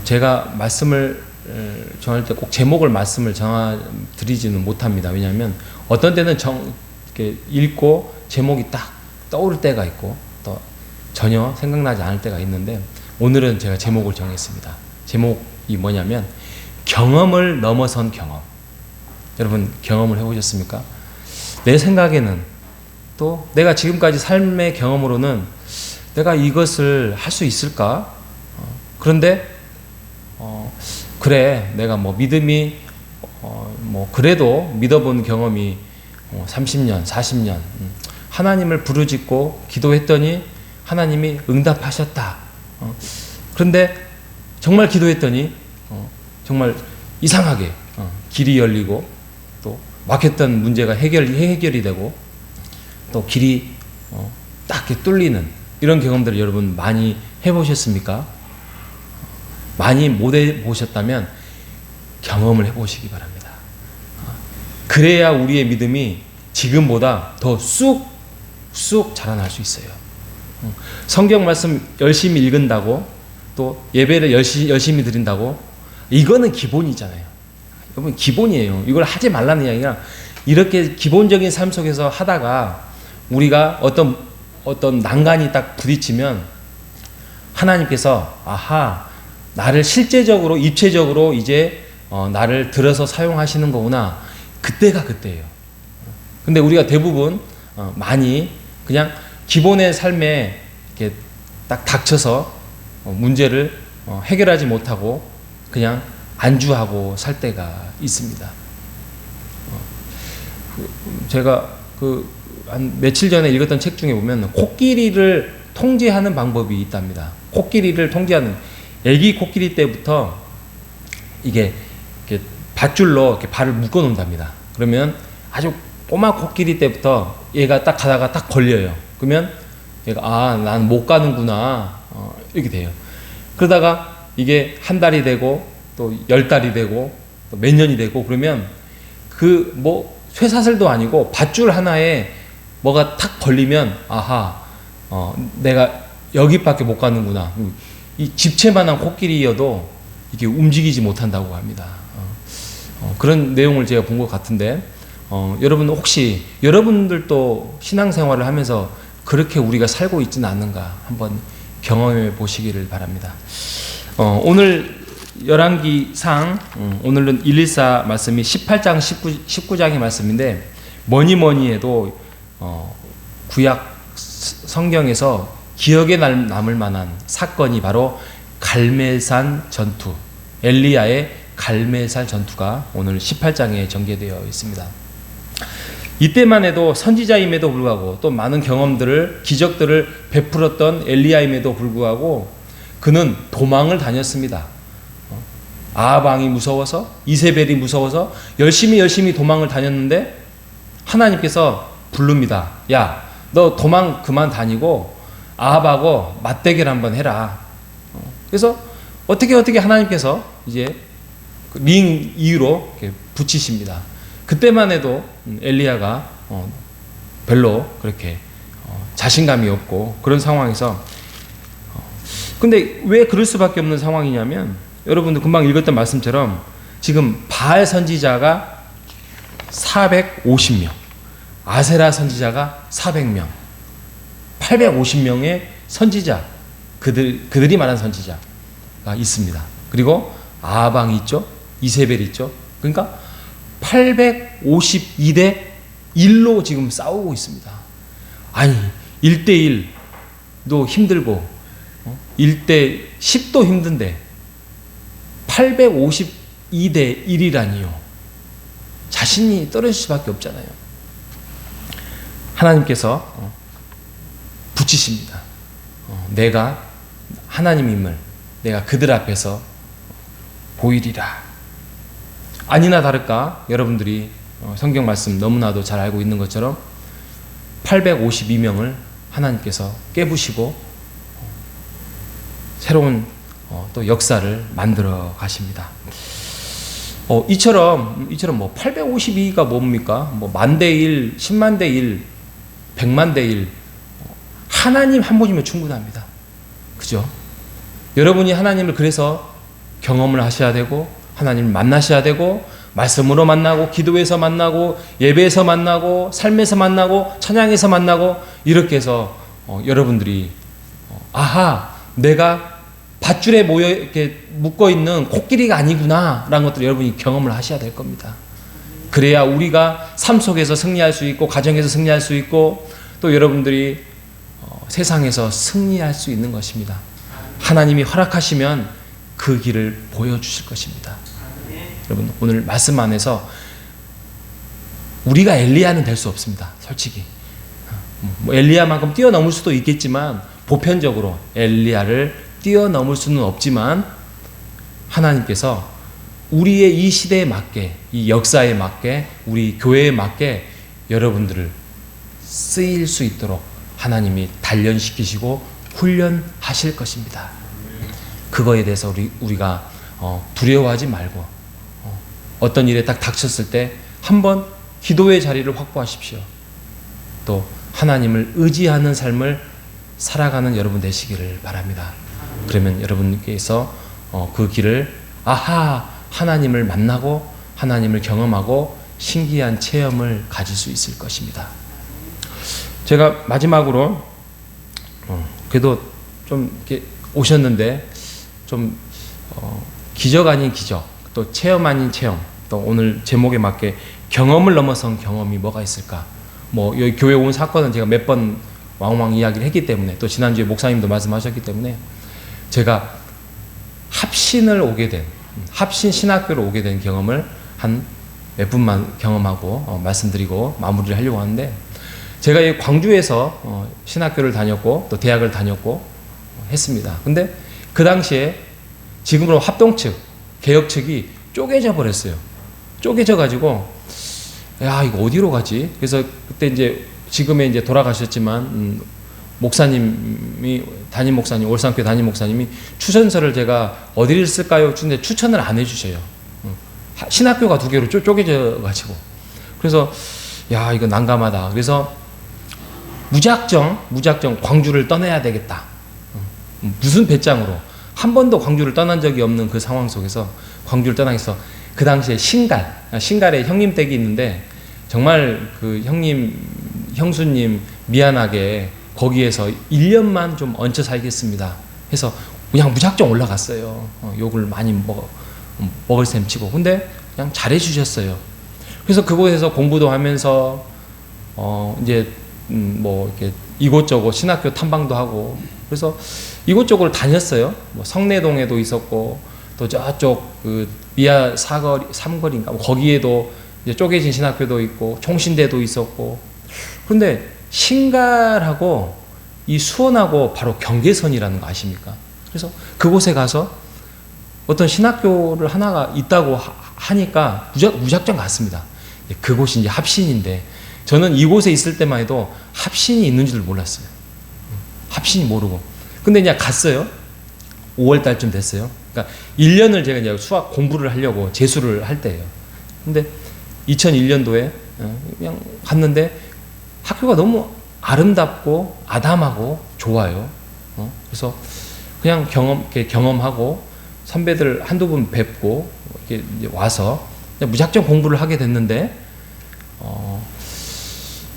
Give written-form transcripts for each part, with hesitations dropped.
제가 말씀을 정할 때 꼭 제목을 말씀을 드리지는 못합니다. 왜냐하면 어떤 때는 이렇게 읽고 제목이 딱 떠오를 때가 있고 또 전혀 생각나지 않을 때가 있는데, 오늘은 제가 제목을 정했습니다. 제목이 뭐냐면 경험을 넘어선 경험. 여러분 경험을 해보셨습니까? 내 생각에는, 또 내가 지금까지 삶의 경험으로는 내가 이것을 할 수 있을까? 그런데 그래, 내가 뭐 믿음이 뭐 그래도 믿어본 경험이 30년, 40년 하나님을 부르짖고 기도했더니 하나님이 응답하셨다. 그런데 정말 기도했더니 정말 이상하게 길이 열리고 또 막혔던 문제가 해결이 되고 또 길이 딱 이렇게 뚫리는 이런 경험들을 여러분 많이 해보셨습니까? 많이 못 해보셨다면 경험을 해보시기 바랍니다. 그래야 우리의 믿음이 지금보다 더 쑥 자라날 수 있어요. 성경 말씀 열심히 읽은다고 또 예배를 열심히 드린다고 이거는 기본이잖아요. 여러분 기본이에요. 이걸 하지 말라는 이야기가, 이렇게 기본적인 삶 속에서 하다가 우리가 어떤 난간이 딱 부딪히면 하나님께서 아하, 나를 실제적으로 입체적으로 이제 나를 들어서 사용하시는 거구나. 그때가 그때예요. 근데 우리가 대부분 많이 그냥 기본의 삶에 이렇게 딱 닥쳐서 문제를 해결하지 못하고 그냥 안주하고 살 때가 있습니다. 제가 한 며칠 전에 읽었던 책 중에 보면 코끼리를 통제하는 방법이 있답니다. 코끼리를 통제하는, 애기 코끼리 때부터 이게 밧줄로 이렇게 발을 묶어 놓는답니다. 그러면 아주 꼬마 코끼리 때부터 얘가 딱 가다가 딱 걸려요. 그러면 얘가 난 못 가는구나 이렇게 돼요. 그러다가 이게 한 달이 되고 또 10달이 되고 또 몇 년이 되고 그러면 쇠사슬도 아니고 밧줄 하나에 뭐가 탁 걸리면 아하, 내가 여기밖에 못 가는구나. 이 집채만한 코끼리여도 이게 움직이지 못한다고 합니다. 그런 내용을 제가 본 것 같은데, 여러분 혹시 여러분들도 신앙생활을 하면서 그렇게 우리가 살고 있지는 않는가 한번 경험해 보시기를 바랍니다. 오늘 열왕기상, 오늘은 114 말씀이 18장 19장의 말씀인데, 뭐니 해도 구약 성경에서 기억에 남을 만한 사건이 바로 갈멜산 전투, 엘리야의 갈멜산 전투가 오늘 18장에 전개되어 있습니다. 이때만 해도 선지자임에도 불구하고 또 많은 경험들을, 기적들을 베풀었던 엘리야임에도 불구하고 그는 도망을 다녔습니다. 아합 왕이 무서워서, 이세벨이 무서워서 열심히 도망을 다녔는데 하나님께서 부릅니다. 야, 너 도망 그만 다니고 아합하고 맞대결 한번 해라. 그래서 어떻게 하나님께서 이제 링 위로 이렇게 붙이십니다. 그때만 해도 엘리야가 별로 그렇게 자신감이 없고 그런 상황에서, 근데 왜 그럴 수밖에 없는 상황이냐면, 여러분들 금방 읽었던 말씀처럼 지금 바알 선지자가 450명, 아세라 선지자가 400명, 850명의 선지자, 그들이 말한 선지자가 있습니다. 그리고 아합 왕이 있죠. 이세벨이 있죠. 그러니까 852대 1로 지금 싸우고 있습니다. 아니 1대1도 힘들고 1대 10도 힘든데 852대 1이라니요. 자신이 떨어질 수밖에 없잖아요. 하나님께서 붙이십니다. 내가 하나님임을 내가 그들 앞에서 보이리라. 아니나 다를까 여러분들이 성경 말씀 너무나도 잘 알고 있는 것처럼 852명을 하나님께서 깨부시고 새로운 또 역사를 만들어 가십니다. 이처럼 뭐 852가 뭡니까? 뭐 만대 1, 10만 대 1, 100만 대 1. 하나님 한 분이면 충분합니다. 그죠? 여러분이 하나님을 그래서 경험을 하셔야 되고 하나님을 만나셔야 되고 말씀으로 만나고 기도에서 만나고 예배에서 만나고 삶에서 만나고 찬양에서 만나고 이렇게 해서 여러분들이 아하 내가 밧줄에 모여 이렇게 묶어 있는 코끼리가 아니구나라는 것들을 여러분이 경험을 하셔야 될 겁니다. 그래야 우리가 삶 속에서 승리할 수 있고 가정에서 승리할 수 있고 또 여러분들이 세상에서 승리할 수 있는 것입니다. 하나님이 허락하시면 그 길을 보여주실 것입니다. 여러분 오늘 말씀 안에서 우리가 엘리야는 될 수 없습니다. 솔직히 뭐 엘리야만큼 뛰어넘을 수도 있겠지만 보편적으로 엘리야를 뛰어넘을 수는 없지만 하나님께서 우리의 이 시대에 맞게 이 역사에 맞게 우리 교회에 맞게 여러분들을 쓰일 수 있도록 하나님이 단련시키시고 훈련하실 것입니다. 그거에 대해서 우리가 두려워하지 말고 어떤 일에 딱 닥쳤을 때 한번 기도의 자리를 확보하십시오. 또 하나님을 의지하는 삶을 살아가는 여러분 되시기를 바랍니다. 그러면 여러분께서 그 길을 하나님을 만나고 하나님을 경험하고 신기한 체험을 가질 수 있을 것입니다. 제가 마지막으로 그래도 좀 이렇게 오셨는데 좀 기적 아닌 기적 또 체험 아닌 체험 또 오늘 제목에 맞게 경험을 넘어선 경험이 뭐가 있을까? 뭐 여기 교회 온 사건은 제가 몇 번 왕왕 이야기를 했기 때문에 또 지난주에 목사님도 말씀하셨기 때문에 제가 합신을 오게 된 합신 신학교를 오게 된 경험을 한 몇 분만 경험하고 말씀드리고 마무리를 하려고 하는데 제가 이 광주에서 신학교를 다녔고 또 대학을 다녔고 했습니다. 근데 그 당시에 지금으로 합동 측 개혁 측이 쪼개져 버렸어요. 쪼개져 가지고 야 이거 어디로 가지? 그래서 그때 이제 지금에 이제 돌아가셨지만 목사님이 담임 목사님 올산교회 담임 목사님이 추천서를 제가 어디를 쓸까요? 근데 추천을 안 해주셔요. 신학교가 두 개로 쪼개져 가지고 그래서 야 이거 난감하다. 그래서 무작정 광주를 떠나야 되겠다. 무슨 배짱으로 한 번도 광주를 떠난 적이 없는 그 상황 속에서 광주를 떠나서 그 당시에 신갈에 형님 댁이 있는데 정말 그 형수님 미안하게 거기에서 1년만 좀 얹혀 살겠습니다 해서 그냥 무작정 올라갔어요. 욕을 많이 먹을 셈 치고 근데 그냥 잘해 주셨어요. 그래서 그곳에서 공부도 하면서 이제 뭐 이렇게 이곳저곳 신학교 탐방도 하고 그래서 이곳저곳을 다녔어요. 뭐 성내동에도 있었고 또 저쪽 그 미아 삼거리인가 거기에도 이제 쪼개진 신학교도 있고 총신대도 있었고 그런데 신갈하고 이 수원하고 바로 경계선이라는 거 아십니까? 그래서 그곳에 가서 어떤 신학교를 하나가 있다고 하니까 무작정 갔습니다. 그곳이 이제 합신인데 저는 이곳에 있을 때만 해도 합신이 있는 줄 몰랐어요. 합신이 모르고. 근데 이제 갔어요. 5월 달쯤 됐어요. 그러니까 1년을 제가 이제 수학 공부를 하려고 재수를 할 때예요. 근데 2001년도에 그냥 갔는데 학교가 너무 아름답고 아담하고 좋아요. 그래서 그냥 경험하고 선배들 한두 분 뵙고 이렇게 와서 그냥 무작정 공부를 하게 됐는데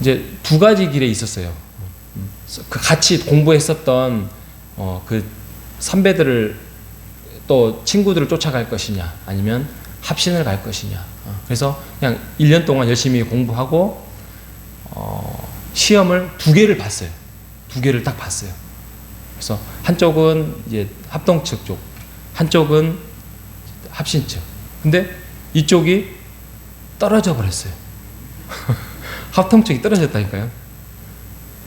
이제 두 가지 길에 있었어요. 그 같이 공부했었던 그 선배들을 또 친구들을 쫓아갈 것이냐 아니면 합신을 갈 것이냐. 그래서 그냥 1년 동안 열심히 공부하고 시험을 2개를 봤어요. 2개를 딱 봤어요. 그래서 한쪽은 이제 합동 측 쪽, 한쪽은 합신 측. 근데 이쪽이 떨어져 버렸어요. 합동 측이 떨어졌다니까요.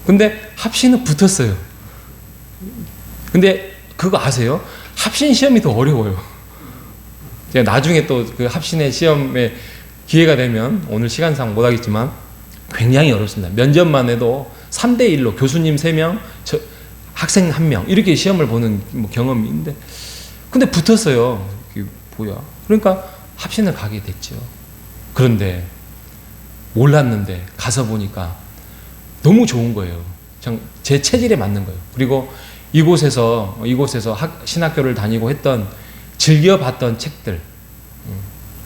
근데 합신은 붙었어요. 근데 그거 아세요? 합신 시험이 더 어려워요. 제가 나중에 또 그 합신의 시험에 기회가 되면 오늘 시간상 못 하겠지만 굉장히 어렵습니다. 면접만 해도 3대1로 교수님 3명, 학생 1명 이렇게 시험을 보는 경험이 있는데 근데 붙었어요. 이게 뭐야? 그러니까 합신을 가게 됐죠. 그런데 몰랐는데 가서 보니까 너무 좋은 거예요. 제 체질에 맞는 거예요. 그리고 이곳에서 신학교를 다니고 했던 즐겨봤던 책들,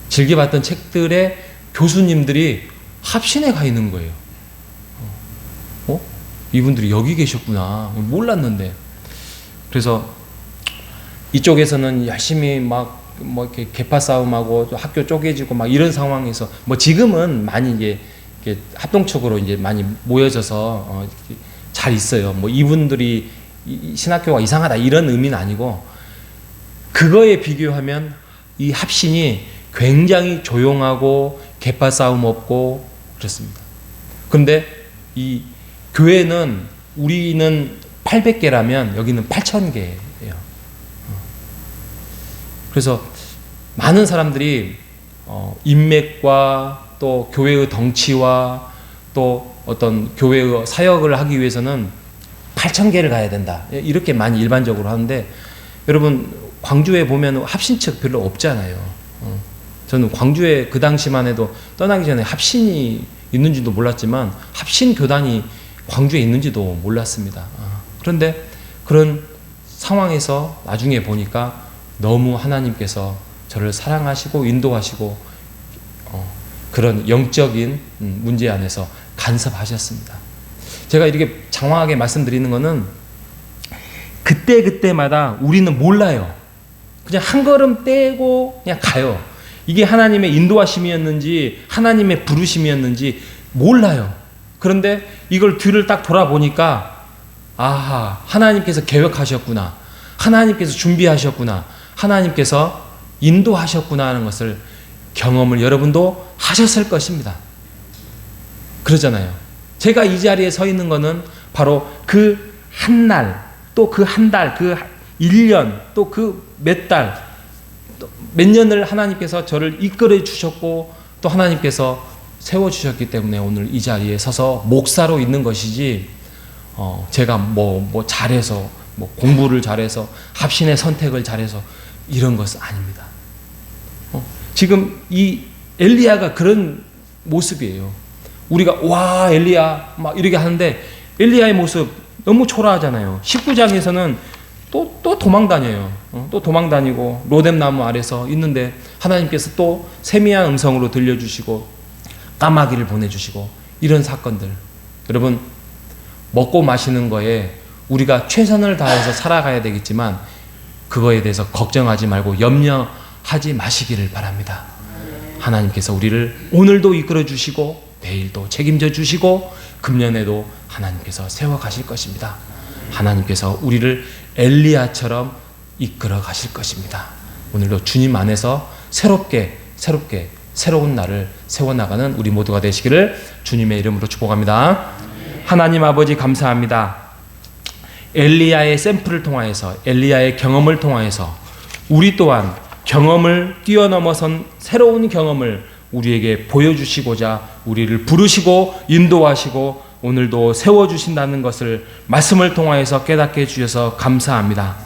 즐겨봤던 책들의 교수님들이 합신에 가 있는 거예요. 이분들이 여기 계셨구나. 몰랐는데. 그래서 이쪽에서는 열심히 막 뭐 이렇게 계파 싸움하고 또 학교 쪼개지고 막 이런 상황에서 뭐 지금은 많이 이게 합동적으로 이제 많이 모여져서 잘 있어요. 뭐 이분들이 신학교가 이상하다 이런 의미는 아니고, 그거에 비교하면 이 합신이 굉장히 조용하고 계파 싸움 없고 그렇습니다. 그런데 이 교회는, 우리는 800개라면 여기는 8000개예요. 그래서 많은 사람들이 인맥과 또 교회의 덩치와 또 어떤 교회의 사역을 하기 위해서는 8000개를 가야 된다, 이렇게 많이 일반적으로 하는데, 여러분 광주에 보면 합신측 별로 없잖아요. 저는 광주에 그 당시만 해도 떠나기 전에 합신이 있는지도 몰랐지만 합신 교단이 광주에 있는지도 몰랐습니다. 그런데 그런 상황에서 나중에 보니까 너무 하나님께서 저를 사랑하시고 인도하시고 그런 영적인 문제 안에서 간섭하셨습니다. 제가 이렇게 장황하게 말씀드리는 것은 그때마다 우리는 몰라요. 그냥 한 걸음 떼고 그냥 가요. 이게 하나님의 인도하심이었는지 하나님의 부르심이었는지 몰라요. 그런데 이걸 뒤를 딱 돌아보니까, 아하, 하나님께서 계획하셨구나, 하나님께서 준비하셨구나, 하나님께서 인도하셨구나 하는 것을 경험을 여러분도 하셨을 것입니다. 그러잖아요. 제가 이 자리에 서 있는 것은 바로 그 한 날, 또 그 한 달, 그 1년, 또 그 몇 달, 몇 년을 하나님께서 저를 이끌어 주셨고 또 하나님께서 세워주셨기 때문에 오늘 이 자리에 서서 목사로 있는 것이지, 제가 뭐 잘해서, 뭐 공부를 잘해서, 합신의 선택을 잘해서 이런 것은 아닙니다. 지금 이 엘리야가 그런 모습이에요. 우리가 와 엘리야 막 이렇게 하는데 엘리야의 모습 너무 초라하잖아요. 19장에서는 또 도망 다녀요. 또 도망 다니고 로뎀 나무 아래서 있는데 하나님께서 또 세미한 음성으로 들려주시고 까마귀를 보내주시고 이런 사건들. 여러분, 먹고 마시는 거에 우리가 최선을 다해서 살아가야 되겠지만 그거에 대해서 걱정하지 말고 염려하지 마시기를 바랍니다. 하나님께서 우리를 오늘도 이끌어 주시고 내일도 책임져 주시고 금년에도 하나님께서 세워 가실 것입니다. 하나님께서 우리를 엘리야처럼 이끌어 가실 것입니다. 오늘도 주님 안에서 새롭게 새로운 날을 세워나가는 우리 모두가 되시기를 주님의 이름으로 축복합니다. 하나님 아버지 감사합니다. 엘리야의 샘플을 통하여서, 엘리야의 경험을 통하여서 우리 또한 경험을 뛰어넘어선 새로운 경험을 우리에게 보여주시고자 우리를 부르시고 인도하시고 오늘도 세워주신다는 것을 말씀을 통하여서 깨닫게 해주셔서 감사합니다.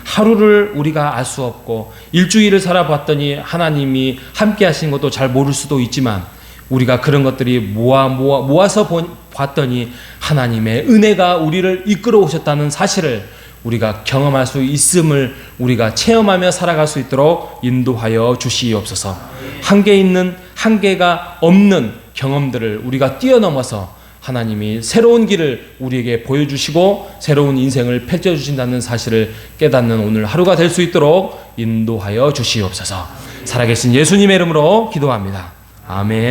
하루를 우리가 알 수 없고 일주일을 살아봤더니 하나님이 함께 하신 것도 잘 모를 수도 있지만 우리가 그런 것들이 모아서 봤더니 하나님의 은혜가 우리를 이끌어 오셨다는 사실을 우리가 경험할 수 있음을 우리가 체험하며 살아갈 수 있도록 인도하여 주시옵소서. 한계 있는 한계가 없는 경험들을 우리가 뛰어넘어서 하나님이 새로운 길을 우리에게 보여주시고 새로운 인생을 펼쳐주신다는 사실을 깨닫는 오늘 하루가 될 수 있도록 인도하여 주시옵소서. 살아계신 예수님의 이름으로 기도합니다. 아멘.